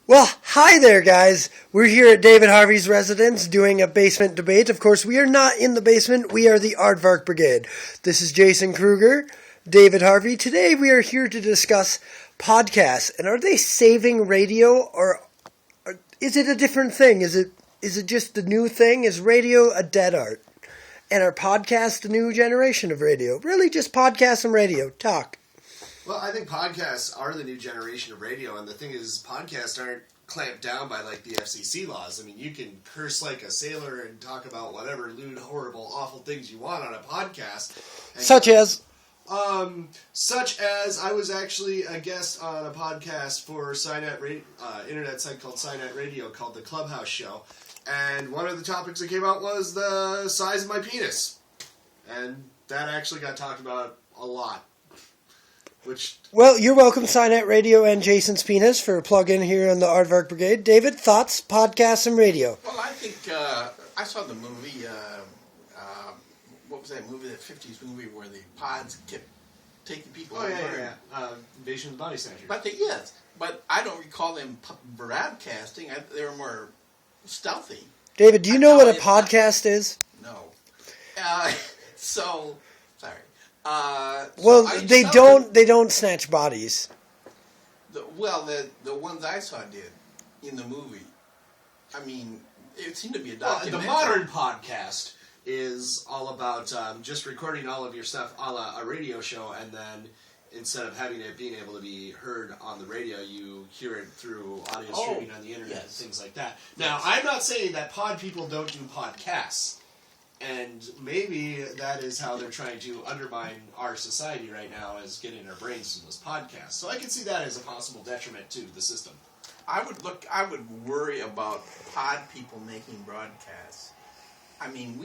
Well, hi there, guys. We're here at David Harvey's residence doing a basement debate. Of course, we are not in the basement. We are the Aardvark Brigade. This is Jason Kruger, David Harvey. Today, we are here to discuss podcasts. And are they saving radio, or is it a different thing? Is it just the new thing? Is radio a dead art? And are podcasts the new generation of radio? Really, just podcasts and radio. Talk. Well, I think podcasts are the new generation of radio, and the thing is, podcasts aren't clamped down by, like, the FCC laws. I mean, you can curse like a sailor and talk about whatever lewd, horrible, awful things you want on a podcast. Such as I was actually a guest on a podcast for internet site called Cynet Radio called The Clubhouse Show, and one of the topics that came out was the size of my penis, and that actually got talked about a lot. Well, you're welcome, Cynet Radio and Jason's Penis, for a plug-in here on the Aardvark Brigade. David, thoughts, podcasts, and radio? Well, I think I saw the movie, what was that movie, that 50s movie where the pods kept taking people over? Invasion of the Body Snatchers. But I don't recall them broadcasting. They were more stealthy. David, do you know what a podcast is? No. They don't snatch bodies. The ones I saw did in the movie. I mean, it seemed to be a documentary. The modern podcast is all about just recording all of your stuff a la a radio show, and then instead of having it being able to be heard on the radio, you hear it through audio streaming on the internet and things like that. Now, I'm not saying that pod people don't do podcasts. And maybe that is how they're trying to undermine our society right now, is getting our brains into this podcast. So I can see that as a possible detriment to the system. I would worry about pod people making broadcasts. I mean,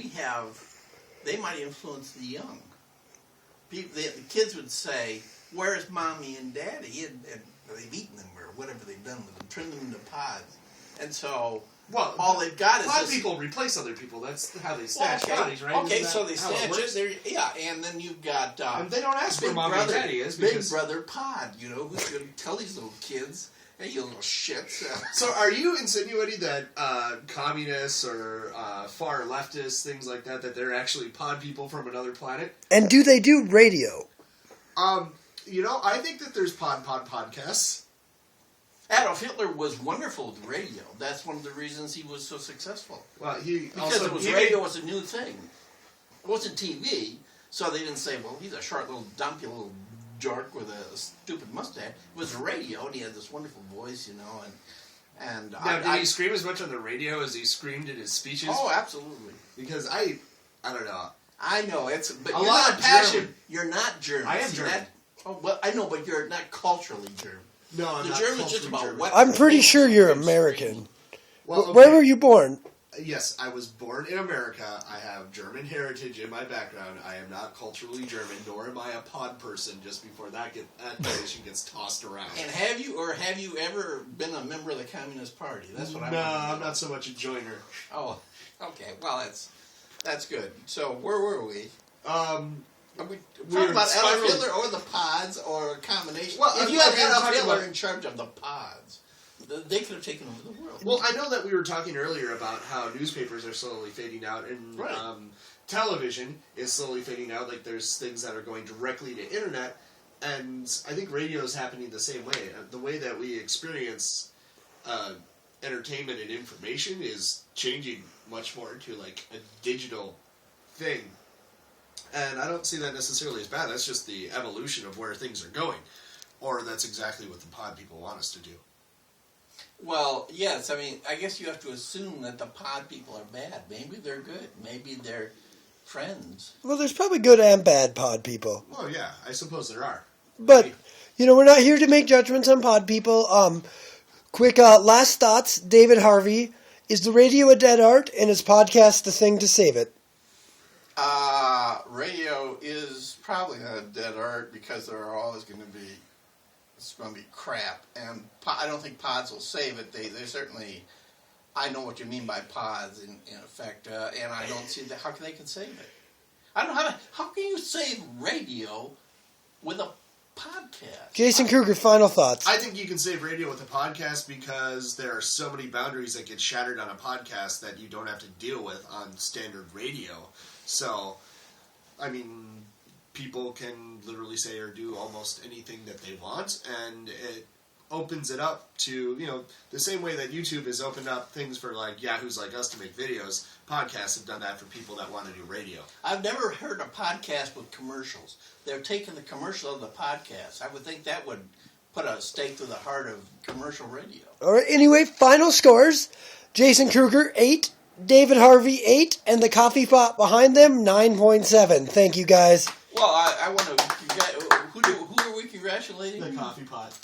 they might influence the young. The kids would say, "Where's mommy and daddy?" And they've eaten them or whatever they've done with them, turned them into pods. And so... Well, all they've got is pod people replace other people. That's how they snatch bodies, right? Okay, so they snatch it. And then you've got and they don't ask where mommy and daddy is. Big Brother Pod, who's going to tell these little kids, "Hey, you little shits." So, are you insinuating that communists or far leftists, things like that they're actually pod people from another planet? And do they do radio? I think that there's podcasts. Adolf Hitler was wonderful with radio. That's one of the reasons he was so successful. Well, radio was a new thing. It wasn't TV, so they didn't say, "Well, he's a short little dumpy little jerk with a stupid mustache." It was radio, and he had this wonderful voice, And now, did he scream as much on the radio as he screamed in his speeches? Oh, absolutely. Because I don't know. I know but a you're lot not of passion. German. You're not German. I am German. I know, but you're not culturally German. No, I'm the not German's just about German. weapons. I'm pretty sure you're American. Well, okay. Where were you born? Yes, I was born in America. I have German heritage in my background. I am not culturally German, nor am I a pod person. Just before that notion gets tossed around. And have you ever been a member of the Communist Party? That's what I. No, I'm not so much a joiner. Oh, okay. Well, that's good. So where were we? Are we talking about Adolf Hitler or the pods or a combination? Well, if you had Adolf Hitler in charge of the pods, they could have taken over the world. Well, I know that we were talking earlier about how newspapers are slowly fading out, and television is slowly fading out. Like, there's things that are going directly to internet, and I think radio is happening the same way. The way that we experience entertainment and information is changing much more to, like, a digital thing. And I don't see that necessarily as bad. That's just the evolution of where things are going. Or that's exactly what the pod people want us to do. Well, yes. I mean, I guess you have to assume that the pod people are bad. Maybe they're good. Maybe they're friends. Well, there's probably good and bad pod people. Well, yeah. I suppose there are. But, we're not here to make judgments on pod people. Quick last thoughts. David Harvey. Is the radio a dead art, and is podcast the thing to save it? Radio is probably not a dead art because there are always going to be, it's going to be crap, and I don't think pods will save it. They certainly, I know what you mean by pods in effect, and I don't see how they can save it. I don't know how can you save radio with a podcast. Jason Kruger, final thoughts. I think you can save radio with a podcast because there are so many boundaries that get shattered on a podcast that you don't have to deal with on standard radio. So, I mean, people can literally say or do almost anything that they want, and it opens it up to, the same way that YouTube has opened up things for like yahoos like us to make videos. Podcasts have done that for people that want to do radio. I've never heard a podcast with commercials. They're taking the commercial of the podcast. I would think that would put a stake through the heart of commercial radio. All right, anyway, final scores. Jason Kruger, 8. David Harvey, 8. And the coffee pot behind them, 9.7. Thank you, guys. Well, I want to... Who are we congratulating? The coffee pot.